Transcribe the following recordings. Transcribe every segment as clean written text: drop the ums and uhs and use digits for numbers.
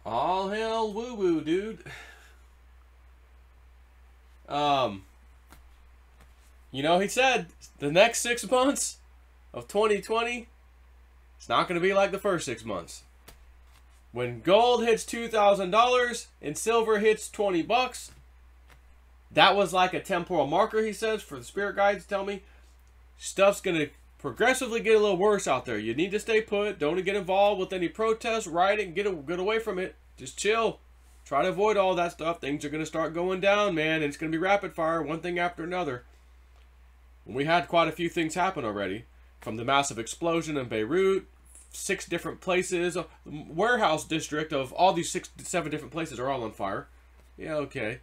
All hell woo woo, dude. You know, he said the next 6 months of 2020, it's not going to be like the first 6 months. When gold hits $2,000 and silver hits $20, that was like a temporal marker, he says, for the spirit guides tell me. Stuff's going to progressively get a little worse out there. You need to stay put. Don't get involved with any protests, rioting. Get away from it. Just chill. Try to avoid all that stuff. Things are going to start going down, man. And it's going to be rapid fire, one thing after another. We had quite a few things happen already. From the massive explosion in Beirut, 6 different places, a warehouse district of all these 6 to 7 different places are all on fire. Yeah, okay.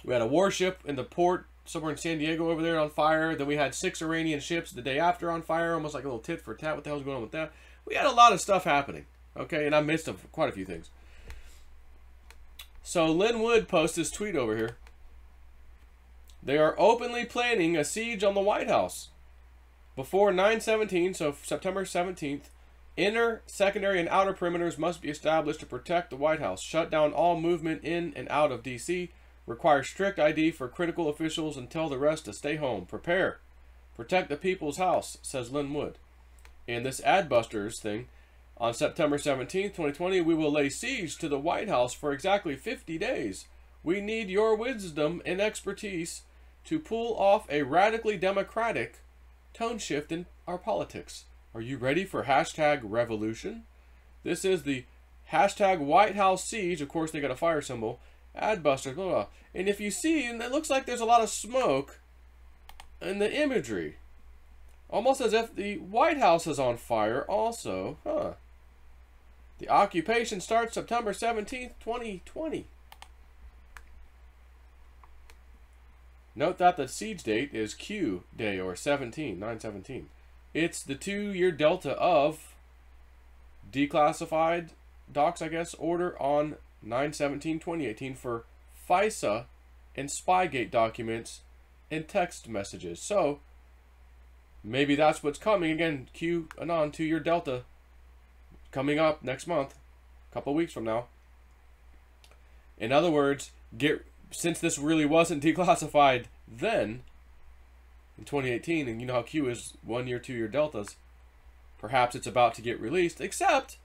We had a warship in the port somewhere in San Diego over there on fire. Then we had 6 Iranian ships the day after on fire, almost like a little tit for tat. What the hell's going on with that? We had a lot of stuff happening, okay? And I missed quite a few things. So Lynn Wood posts this tweet over here. They are openly planning a siege on the White House. Before 9/17, so September 17th, inner, secondary, and outer perimeters must be established to protect the White House. Shut down all movement in and out of D.C. Require strict ID for critical officials and tell the rest to stay home. Prepare. Protect the people's house, says Lynn Wood. In this Adbusters thing, on September 17th, 2020, we will lay siege to the White House for exactly 50 days. We need your wisdom and expertise to pull off a radically democratic tone shift in our politics. Are you ready for #revolution? This is the #White House siege. Of course, they got a fire symbol. Adbusters, blah, blah. And if you see, and it looks like there's a lot of smoke in the imagery. Almost as if the White House is on fire also. Huh. The occupation starts September 17th, 2020. Note that the siege date is Q day, or 9/17. It's the 2-year delta of declassified docs, I guess, order on 9/17/2018 for FISA and Spygate documents and text messages. So, maybe that's what's coming. Again, Q anon, 2-year delta coming up next month, a couple weeks from now. In other words, since this really wasn't declassified then, in 2018, and you know how Q is 1-year, 2-year deltas, perhaps it's about to get released, except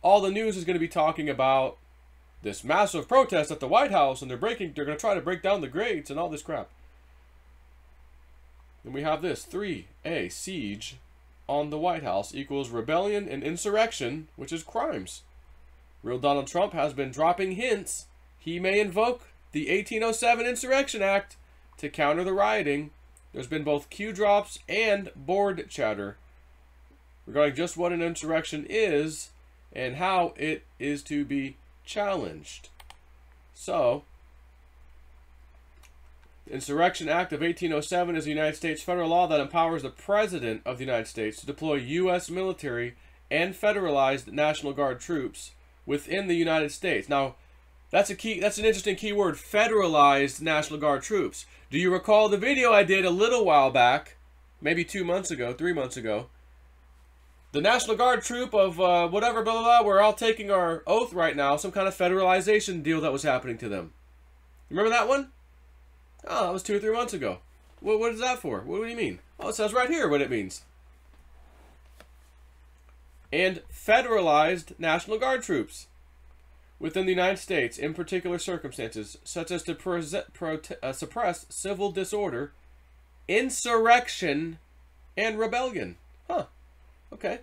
all the news is going to be talking about this massive protest at the White House, and they're going to try to break down the grates and all this crap. And we have this, 3A, siege on the White House equals rebellion and insurrection, which is crimes. Real Donald Trump has been dropping hints he may invoke the 1807 Insurrection Act to counter the rioting. There's been both Q drops and board chatter regarding just what an insurrection is and how it is to be challenged. So, the Insurrection Act of 1807 is a United States federal law that empowers the President of the United States to deploy U.S. military and federalized National Guard troops within the United States. Now, that's an interesting key word, federalized National Guard troops. Do you recall the video I did a little while back, maybe 2 months ago, 3 months ago? The National Guard troop of whatever, blah, blah, blah, we're all taking our oath right now, some kind of federalization deal that was happening to them. Remember that one? Oh, that was 2 or 3 months ago. What is that for? What do you mean? Oh, it says right here what it means. And federalized National Guard troops within the United States in particular circumstances, such as to suppress civil disorder, insurrection, and rebellion. Huh. Okay.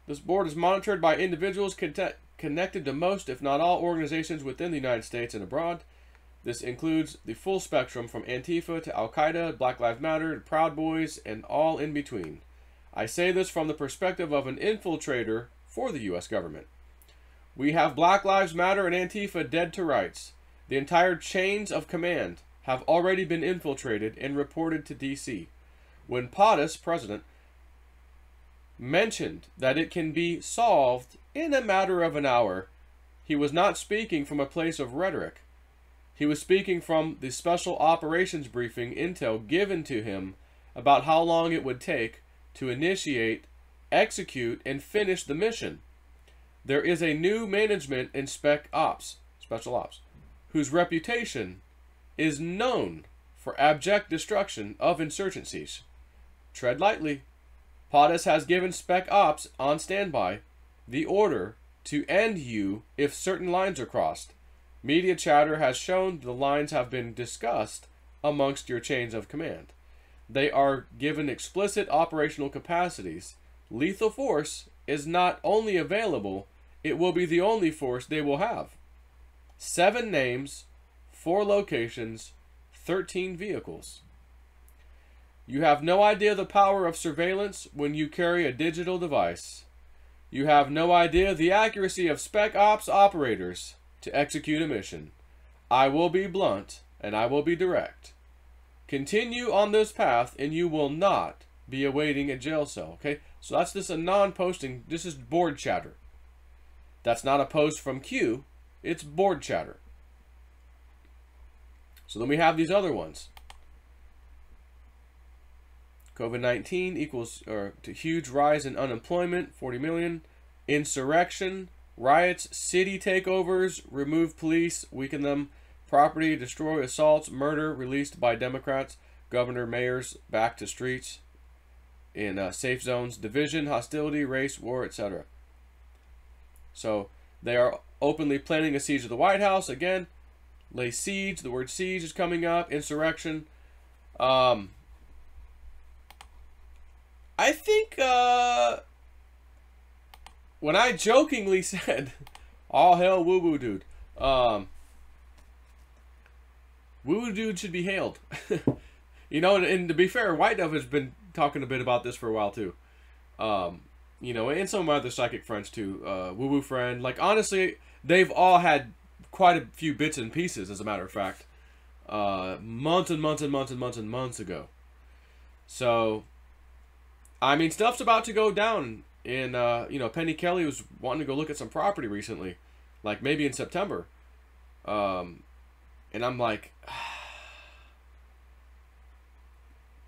This board is monitored by individuals connected to most, if not all, organizations within the United States and abroad. This includes the full spectrum from Antifa to Al-Qaeda, Black Lives Matter, to Proud Boys, and all in between. I say this from the perspective of an infiltrator for the U.S. government. We have Black Lives Matter and Antifa dead to rights. The entire chains of command have already been infiltrated and reported to D.C. When POTUS, president, mentioned that it can be solved in a matter of an hour, he was not speaking from a place of rhetoric. He was speaking from the special operations briefing intel given to him about how long it would take to initiate execute, and finish the mission. There is a new management in Special Ops, whose reputation is known for abject destruction of insurgencies. Tread lightly. POTUS has given Spec Ops on standby the order to end you if certain lines are crossed. Media chatter has shown the lines have been discussed amongst your chains of command. They are given explicit operational capacities. Lethal force is not only available, it will be the only force they will have. 7 names, 4 locations, 13 vehicles. You have no idea the power of surveillance when you carry a digital device. You have no idea the accuracy of Spec Ops operators to execute a mission. I will be blunt and I will be direct. Continue on this path and you will not be awaiting a jail cell. Okay, so that's just a non-posting. This is board chatter. That's not a post from Q. It's board chatter. So then we have these other ones. COVID-19 equals to huge rise in unemployment, 40 million. Insurrection, riots, city takeovers, remove police, weaken them. Property, destroy, assaults, murder, released by Democrats. Governor, mayors, back to streets. In safe zones, division, hostility, race, war, etc. So they are openly planning a siege of the White House. Again, lay siege. The word siege is coming up. Insurrection. I think when I jokingly said, all hell woo woo dude, woo woo dude should be hailed. You know, and to be fair, White Dove has been talking a bit about this for a while too. You know, and some of my other psychic friends too. Woo woo friend. Like, honestly, they've all had quite a few bits and pieces, as a matter of fact. Months and months and months and months and months ago. So, I mean, stuff's about to go down. And, you know, Penny Kelly was wanting to go look at some property recently. Like, maybe in September. And I'm like,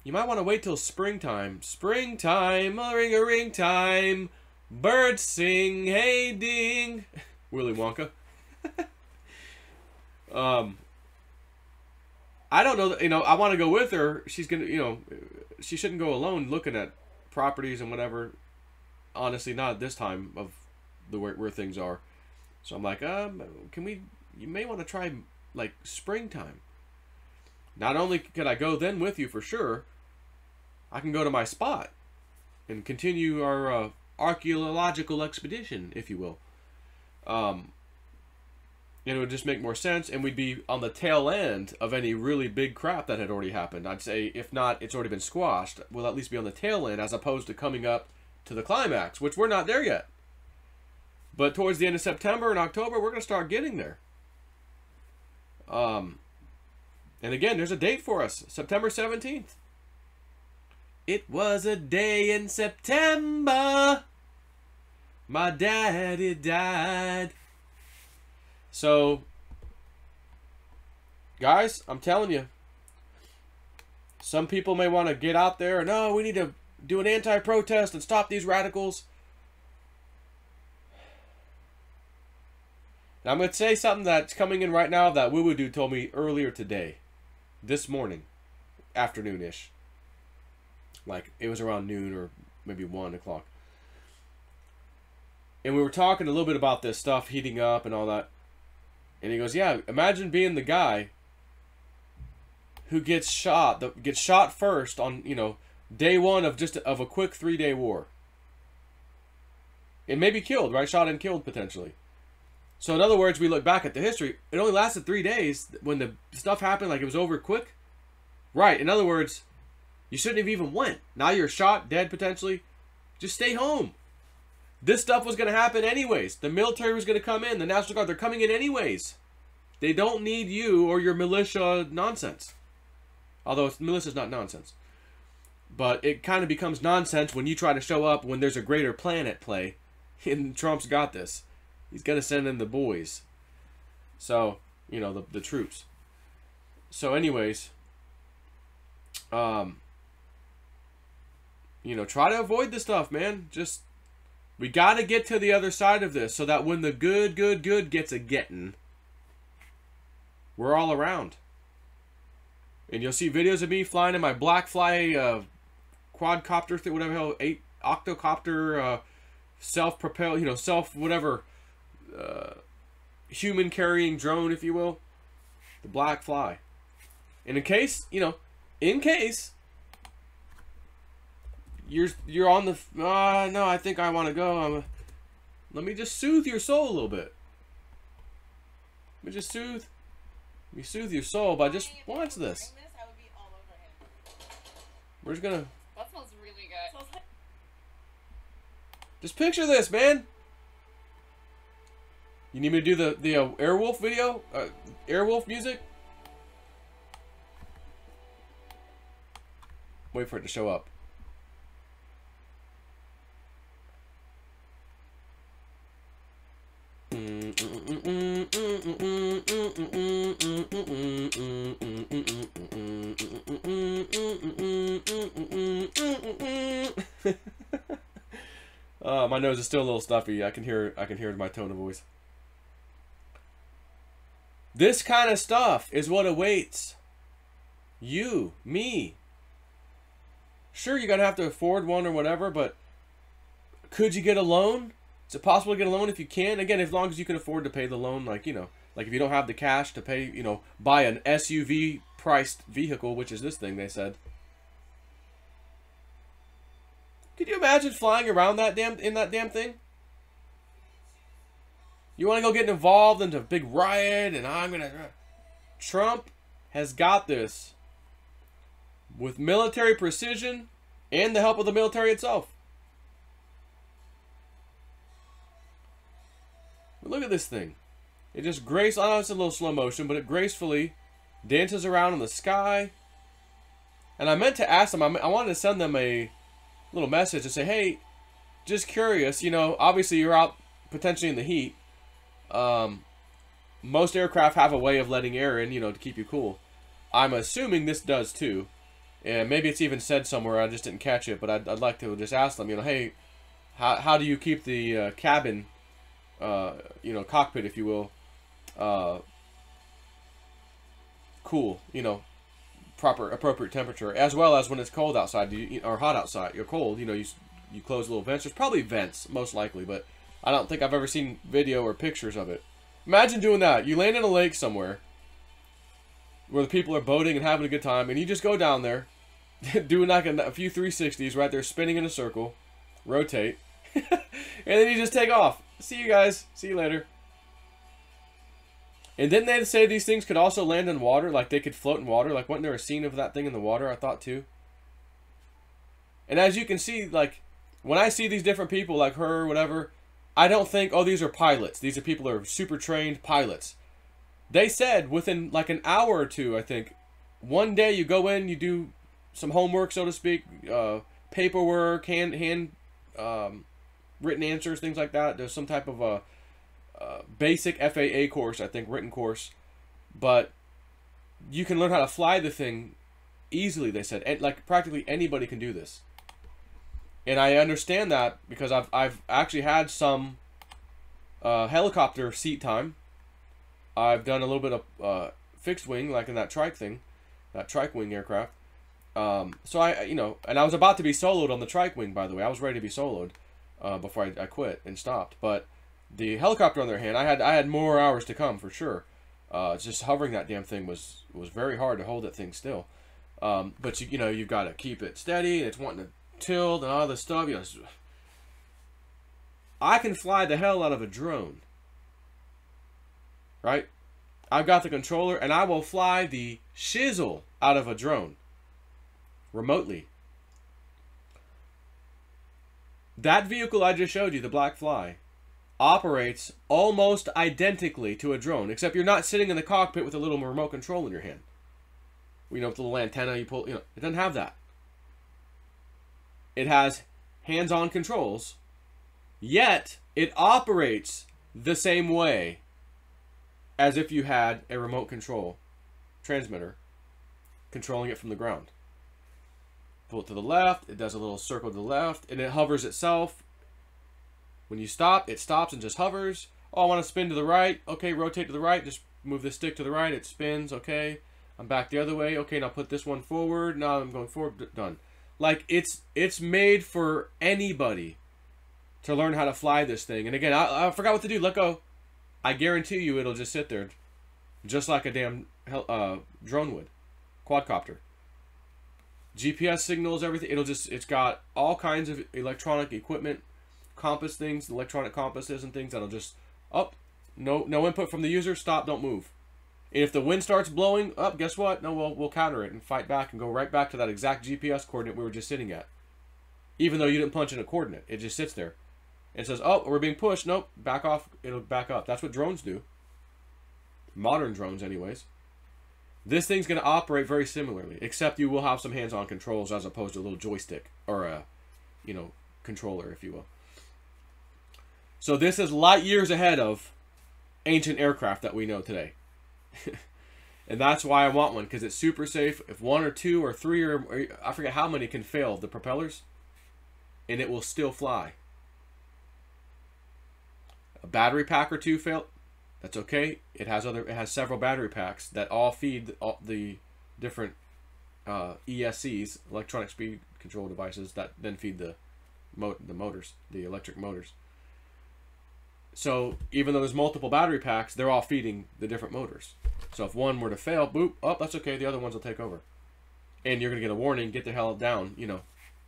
you might want to wait till springtime. Springtime, a-ring time. Birds sing, hey ding. Willy Wonka. I don't know, you know, I want to go with her. She's going to, you know, she shouldn't go alone looking at properties and whatever. Honestly, not at this time of the where things are. So I'm like, you may want to try, like, springtime. Not only can I go then with you for sure, I can go to my spot and continue our archaeological expedition, if you will. And it would just make more sense, and we'd be on the tail end of any really big crap that had already happened. I'd say, if not, it's already been squashed. We'll at least be on the tail end, as opposed to coming up to the climax, which we're not there yet. But towards the end of September and October, we're going to start getting there. And again, there's a date for us, September 17th. It was a day in September. My daddy died. So, guys, I'm telling you, some people may want to get out there and, no, we need to do an anti-protest and stop these radicals. Now, I'm going to say something that's coming in right now that Woo Woo Dude told me earlier today. This morning. Afternoon-ish. Like, it was around noon or maybe 1 o'clock. And we were talking a little bit about this stuff heating up and all that. And he goes, yeah, imagine being the guy who gets shot first on, you know, day one of of a quick 3-day war. And maybe killed, right? Shot and killed, potentially. So in other words, we look back at the history. It only lasted 3 days when the stuff happened, like it was over quick. Right. In other words, you shouldn't have even went. Now you're shot, dead, potentially. Just stay home. This stuff was going to happen anyways. The military was going to come in. The National Guard, they're coming in anyways. They don't need you or your militia nonsense. Although militia's not nonsense. But it kind of becomes nonsense when you try to show up when there's a greater plan at play. And Trump's got this. He's going to send in the boys. So, you know, the troops. So anyways, You know, try to avoid the stuff, man. Just, we got to get to the other side of this so that when the good gets a getting, we're all around. And you'll see videos of me flying in my black fly quadcopter thing, whatever the hell, octocopter, self-propelled, you know, whatever, human carrying drone, if you will. The black fly. And in case, you know, in case you're on the, no, I think I want to go. Let me just soothe your soul a little bit. Let me soothe your soul by just watch this. We're just gonna. That smells really good. Just picture this, man. You need me to do the Airwolf video? Airwolf music? Wait for it to show up. My nose is still a little stuffy. I can hear my tone of voice. This kind of stuff is what awaits you, me. Sure, you're gonna have to afford one or whatever, but could you get a loan? Is it possible to get a loan if you can? Again, as long as you can afford to pay the loan, like, you know, like if you don't have the cash to pay, you know, buy an SUV priced vehicle, which is this thing, they said. Could you imagine flying around that damn thing? You want to go get involved into a big riot and Trump has got this with military precision and the help of the military itself. But look at this thing. It just I know it's a little slow motion, but it gracefully dances around in the sky. And I meant to ask them, I wanted to send them a little message to say, hey, just curious, you know, obviously you're out potentially in the heat. Most aircraft have a way of letting air in, you know, to keep you cool. I'm assuming this does too. And maybe it's even said somewhere, I just didn't catch it, but I'd like to just ask them, you know, hey, how do you keep the cabin, you know, cockpit, if you will, cool, you know, appropriate temperature, as well as when it's cold outside, or hot outside, you're cold, you know, you close little vents. There's probably vents, most likely, but I don't think I've ever seen video or pictures of it. Imagine doing that. You land in a lake somewhere where the people are boating and having a good time, and you just go down there, doing like a few 360s right there, spinning in a circle, rotate, and then you just take off. See you guys. See you later. And didn't they say these things could also land in water? Like they could float in water? Like wasn't there a scene of that thing in the water, I thought too? And as you can see, like, when I see these different people, like her or whatever, I don't think, oh, these are pilots. These are people who are super trained pilots. They said within like an hour or two, I think, one day you go in, you do some homework, so to speak, paperwork, hand written answers, things like that. There's some type of a basic FAA course, I think, written course. But you can learn how to fly the thing easily, they said. And like practically anybody can do this. And I understand that because I've actually had some helicopter seat time. I've done a little bit of fixed wing, like in that trike thing, that trike wing aircraft. So I, you know, and I was about to be soloed on the trike wing, by the way. I was ready to be soloed before I quit and stopped. But the helicopter, on the other hand, I had more hours to come for sure. Just hovering that damn thing was very hard to hold that thing still. But you know, you've got to keep it steady. It's wanting to tilt and all this stuff. You know, I can fly the hell out of a drone, right? I've got the controller, and I will fly the shizzle out of a drone remotely. That vehicle I just showed you, the Black Fly, operates almost identically to a drone, except you're not sitting in the cockpit with a little remote control in your hand. You know, with the little antenna you pull, you know, it doesn't have that. It has hands-on controls, yet it operates the same way as if you had a remote control transmitter controlling it from the ground. pull it to the left, it does a little circle to the left, and it hovers itself. When you stop, it stops and just hovers. Oh, I want to spin to the right. Okay, rotate to the right. Just move the stick to the right. It spins. Okay, I'm back the other way. Okay, now put this one forward. Now I'm going forward. Done. Like, it's made for anybody to learn how to fly this thing. And again, I forgot what to do. Let go. I guarantee you it'll just sit there just like a damn drone would. Quadcopter. GPS signals, everything. It's got all kinds of electronic equipment, compass things, electronic compasses and things that'll just, no input from the user, stop, don't move. And if the wind starts blowing up, guess what? No, we'll counter it and fight back and go right back to that exact GPS coordinate we were just sitting at. Even though you didn't punch in a coordinate, it just sits there. And says, oh, we're being pushed. Nope, back off. It'll back up. That's what drones do. Modern drones, anyways. This thing's going to operate very similarly, except you will have some hands-on controls as opposed to a little joystick or a, controller, if you will. So this is light years ahead of ancient aircraft that we know today. And that's why I want one, because it's super safe. If one or two or three or I forget how many can fail the propellers, and it will still fly. A battery pack or two fail, that's okay. It has several battery packs that all feed the different ESCs, electronic speed control devices, that then feed the motors, the electric motors. So even though there's multiple battery packs, they're all feeding the different motors. So if one were to fail, boop, oh, that's okay, the other ones will take over. And you're going to get a warning, get the hell down,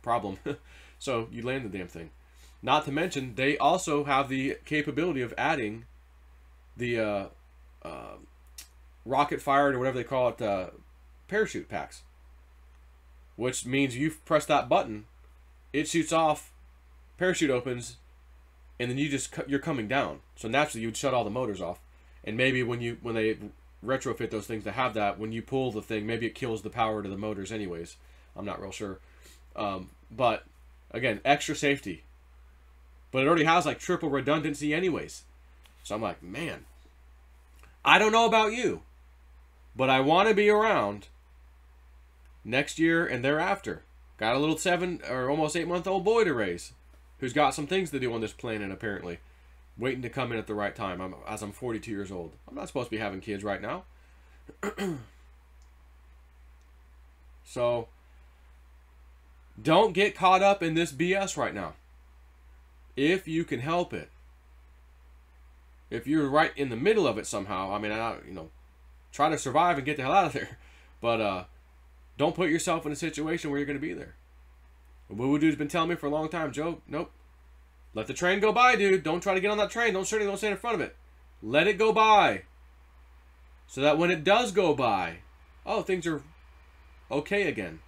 problem. So you land the damn thing. Not to mention, they also have the capability of adding the rocket-fired, or whatever they call it, parachute packs. Which means you press that button, it shoots off, parachute opens, and then you're coming down. So naturally, you would shut all the motors off. And maybe when they retrofit those things to have that, when you pull the thing, maybe it kills the power to the motors anyways. I'm not real sure. But, again, extra safety. But it already has like triple redundancy anyways. So I'm like, man, I don't know about you, but I want to be around next year and thereafter. Got a little 7 or almost 8-month-old boy to raise who's got some things to do on this planet apparently. Waiting to come in at the right time as I'm 42 years old. I'm not supposed to be having kids right now. So, don't get caught up in this BS right now. If you can help it. If you're right in the middle of it somehow, I mean, try to survive and get the hell out of there. But don't put yourself in a situation where you're going to be there. Woo Dude's been telling me for a long time, Joe, nope. Let the train go by, dude. Don't try to get on that train. Don't stand in front of it. Let it go by. So that when it does go by, oh, things are okay again.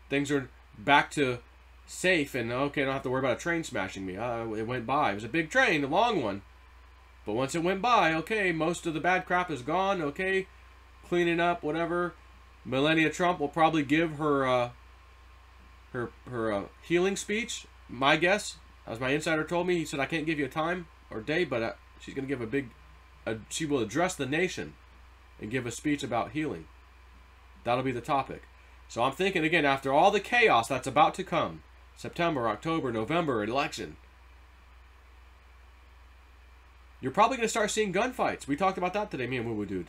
Things are back to safe and okay, I don't have to worry about a train smashing me. It went by. It was a big train, a long one. But once it went by, okay, most of the bad crap is gone. Okay, cleaning up, whatever. Melania Trump will probably give her healing speech. My guess, as my insider told me, he said I can't give you a time or day, but she's going to give she will address the nation and give a speech about healing. That'll be the topic. So I'm thinking again, after all the chaos that's about to come, September, October, November, election, you're probably going to start seeing gunfights. We talked about that today, me and Woo Woo Dude.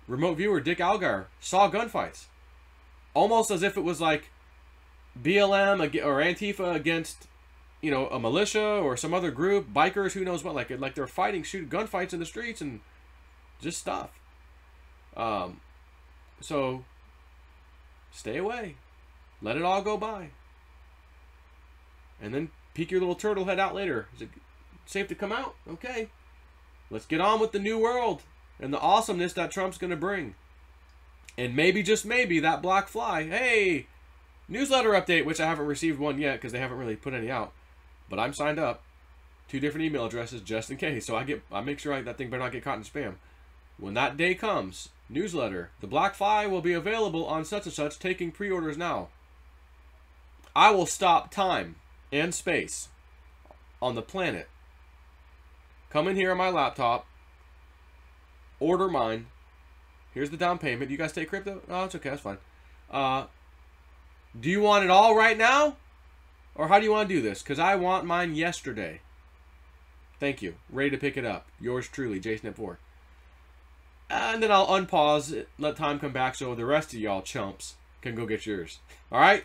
Remote viewer Dick Algar saw gunfights. Almost as if it was like BLM or Antifa against, a militia or some other group, bikers, who knows what. Like they're fighting, shooting gunfights in the streets and just stuff. So stay away. Let it all go by. And then peek your little turtle head out later. Is it safe to come out? Okay. Let's get on with the new world and the awesomeness that Trump's going to bring. And maybe, just maybe, that black fly. Hey, newsletter update, which I haven't received one yet because they haven't really put any out. But I'm signed up. 2 different email addresses just in case. So I make sure that thing better not get caught in spam. When that day comes, newsletter, the black fly will be available on such and such, taking pre-orders now. I will stop time and space on the planet. Come in here on my laptop. Order mine. Here's the down payment. You guys take crypto? Oh, it's okay. That's fine. Do you want it all right now? Or how do you want to do this? Because I want mine yesterday. Thank you. Ready to pick it up. Yours truly, JSnip4. And then I'll unpause it, let time come back so the rest of y'all chumps can go get yours. Alright?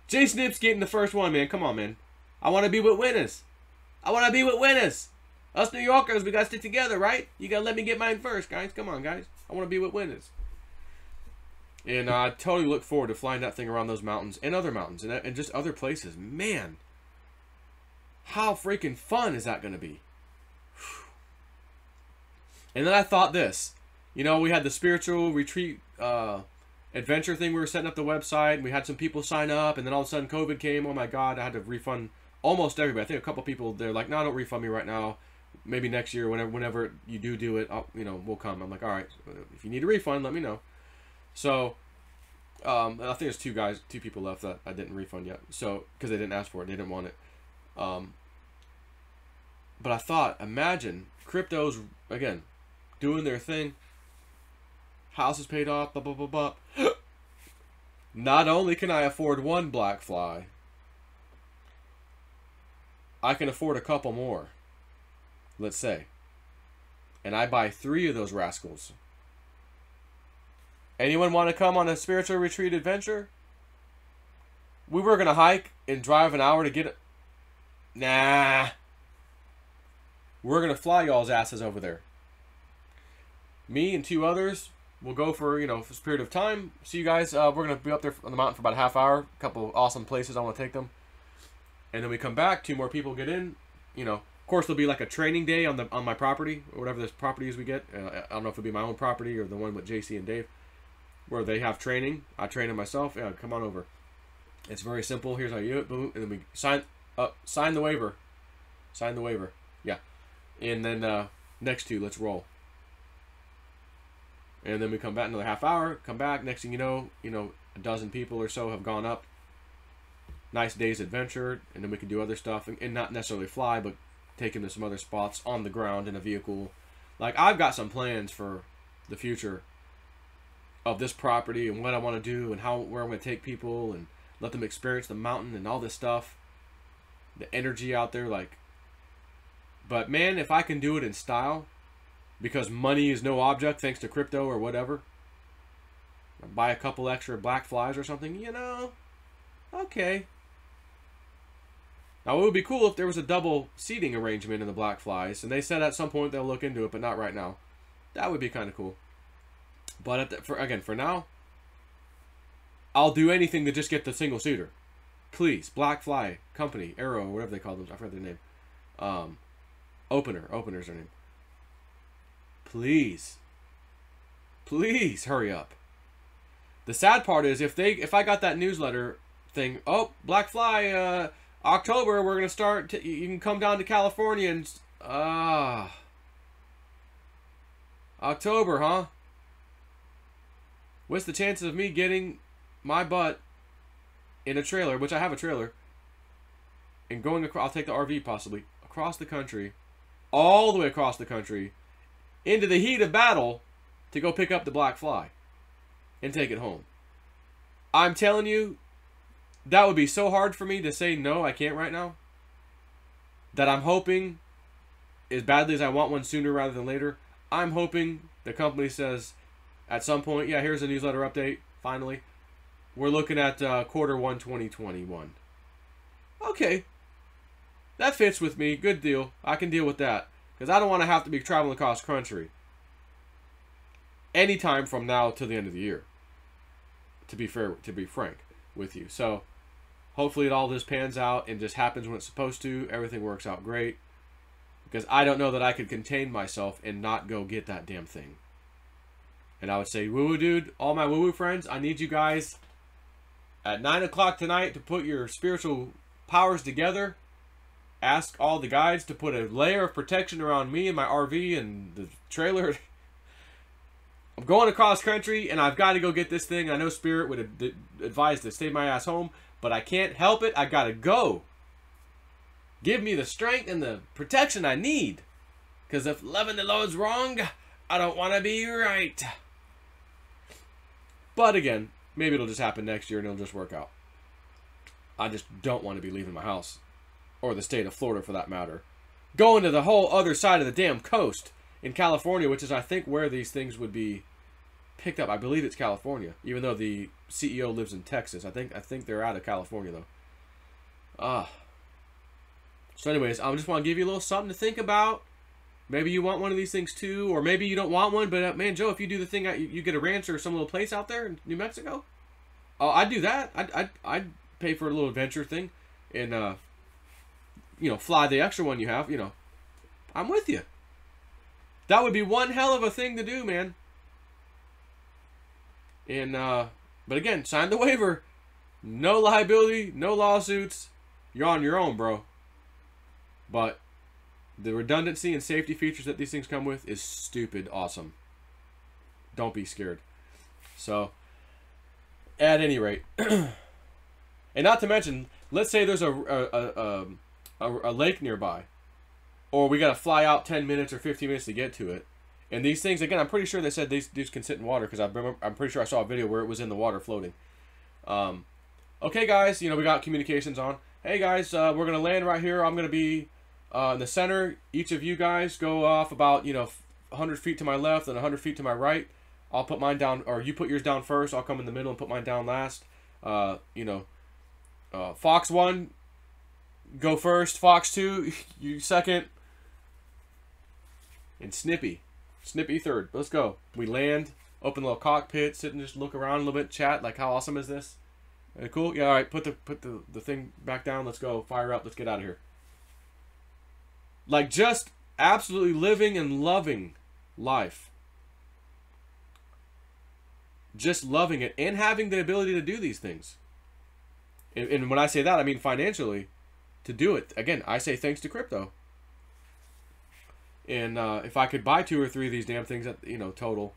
JSnip's getting the first one, man. Come on, man. I want to be with winners. I want to be with winners. Us New Yorkers, we got to stick together, right? You got to let me get mine first, guys. Come on, guys. I want to be with winners. And I totally look forward to flying that thing around those mountains and other mountains and just other places. Man, how freaking fun is that going to be? And then I thought this. You know, we had the spiritual retreat adventure thing. We were setting up the website. And we had some people sign up. And then all of a sudden COVID came. Oh, my God. I had to refund almost everybody. I think a couple people, they're like, no, don't refund me right now. Maybe next year, whenever you do it, we'll come. I'm like, all right. If you need a refund, let me know. So, I think there's two people left that I didn't refund yet. So, because they didn't ask for it, they didn't want it. But I thought, imagine cryptos again doing their thing. House is paid off. Blah blah blah blah. Not only can I afford one black fly, I can afford a couple more. Let's say, and I buy 3 of those rascals. Anyone want to come on a spiritual retreat adventure? We were going to hike and drive an hour to get it. Nah. We're going to fly y'all's asses over there. Me and 2 others will go for, for a period of time. See you guys. We're going to be up there on the mountain for about a half hour. A couple of awesome places I want to take them. And then we come back. 2 more people get in. Of course, there'll be like a training day on my property. Or whatever this property is we get. I don't know if it'll be my own property or the one with JC and Dave. Where they have training. I train them myself. Yeah, come on over. It's very simple. Here's how you do it. Boom. And then we sign the waiver. Sign the waiver. Yeah. And then next 2, let's roll. And then we come back another half hour. Come back. Next thing you know, a dozen people or so have gone up. Nice day's adventure. And then we can do other stuff. And not necessarily fly, but take them to some other spots on the ground in a vehicle. Like, I've got some plans for the future of this property and what I want to do and where I'm going to take people and let them experience the mountain and all this stuff. The energy out there, but man, if I can do it in style, because money is no object thanks to crypto or whatever, buy a couple extra black flies or something, okay. Now, it would be cool if there was a double seating arrangement in the black flies, and they said at some point they'll look into it, but not right now. That would be kind of cool. But for now, I'll do anything to just get the single seater. Please, Black Fly Company, Arrow, whatever they call them. I forgot their name. Opener's their name. Please hurry up. The sad part is if I got that newsletter thing, Black Fly, October we're gonna start. You can come down to California and October, huh? What's the chances of me getting my butt in a trailer, which I have a trailer, and going across, I'll take the RV possibly, across the country, all the way across the country, into the heat of battle, to go pick up the black fly, and take it home. I'm telling you, that would be so hard for me to say no, I can't right now, that I'm hoping, as badly as I want one sooner rather than later, I'm hoping the company says, at some point, yeah, here's a newsletter update, finally. We're looking at Q1 2021. Okay. That fits with me. Good deal. I can deal with that. Because I don't want to have to be traveling across country anytime from now till the end of the year. To be frank with you. So, hopefully it all just pans out and just happens when it's supposed to. Everything works out great. Because I don't know that I could contain myself and not go get that damn thing. And I would say, woo-woo dude, all my woo-woo friends, I need you guys at 9 o'clock tonight to put your spiritual powers together. Ask all the guides to put a layer of protection around me and my RV and the trailer. I'm going across country and I've got to go get this thing. I know Spirit would advise to stay my ass home, but I can't help it. I got to go. Give me the strength and the protection I need. Because if loving the Lord's wrong, I don't want to be right. But again, maybe it'll just happen next year and it'll just work out. I just don't want to be leaving my house. Or the state of Florida, for that matter. Going to the whole other side of the damn coast in California, which is, I think, where these things would be picked up. I believe it's California, even though the CEO lives in Texas. I think they're out of California, though. So anyways, I just want to give you a little something to think about. Maybe you want one of these things too, or maybe you don't want one, but man, Joe, if you do the thing, you get a ranch or some little place out there in New Mexico. Oh, I'd do that. I'd pay for a little adventure thing, and you know, fly the extra one you have. You know, I'm with you. That would be one hell of a thing to do, man. And but again, sign the waiver. No liability, no lawsuits. You're on your own, bro. But the redundancy and safety features that these things come with is stupid awesome. Don't be scared. So, at any rate, and not to mention, let's say there's a lake nearby, or we got to fly out 10 minutes or 15 minutes to get to it. And these things, again, I'm pretty sure they said these can sit in water, because I'm pretty sure I saw a video where it was in the water floating. Okay, guys, you know, we got communications on. Hey, guys, we're going to land right here. I'm going to be in the center. Each of you guys go off about, you know, 100 feet to my left and 100 feet to my right. I'll put mine down, or you put yours down first. I'll come in the middle and put mine down last. You know, Fox 1, go first. Fox 2, you second. And Snippy third. Let's go. We land, open the little cockpit, sit and just look around a little bit, chat, like, how awesome is this? Cool? Yeah, all right, put the thing back down. Let's go. Fire up. Let's get out of here. Like, just absolutely living and loving life. Just loving it and having the ability to do these things. And when I say that, I mean financially to do it. Again, I say thanks to crypto. And if I could buy 2 or 3 of these damn things, you know, total.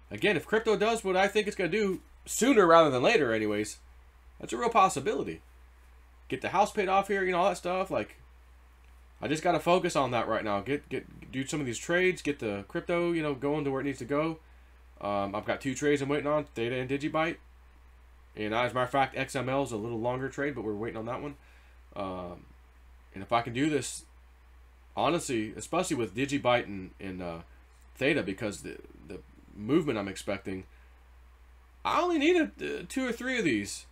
Again, if crypto does what I think it's going to do sooner rather than later, anyways, that's a real possibility. Get the house paid off here, you know, all that stuff. Like, I just got to focus on that right now. Do some of these trades, get the crypto, you know, going to where it needs to go. I've got 2 trades I'm waiting on, Theta and Digibyte. And as a matter of fact, XML is a little longer trade, but we're waiting on that one. And if I can do this, honestly, especially with Digibyte and Theta, because the movement I'm expecting, I only need 2 or 3 of these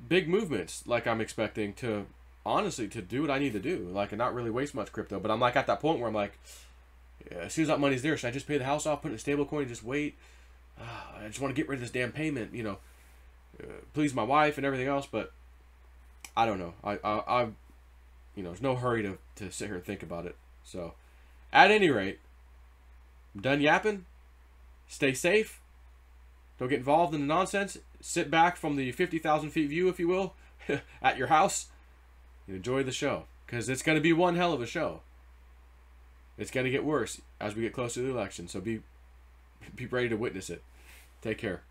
big movements like I'm expecting to, honestly, to do what I need to do, like, and not really waste much crypto. But I'm like at that point where I'm like, yeah, as soon as that money's there, should I just pay the house off, put it in a stable coin, and just wait? I just want to get rid of this damn payment, you know, please my wife and everything else. But I don't know. I you know, there's no hurry to sit here and think about it. So, at any rate, I'm done yapping. Stay safe. Don't get involved in the nonsense. Sit back from the 50,000 feet view, if you will, at your house. And enjoy the show. Because it's going to be one hell of a show. It's going to get worse as we get closer to the election. So be ready to witness it. Take care.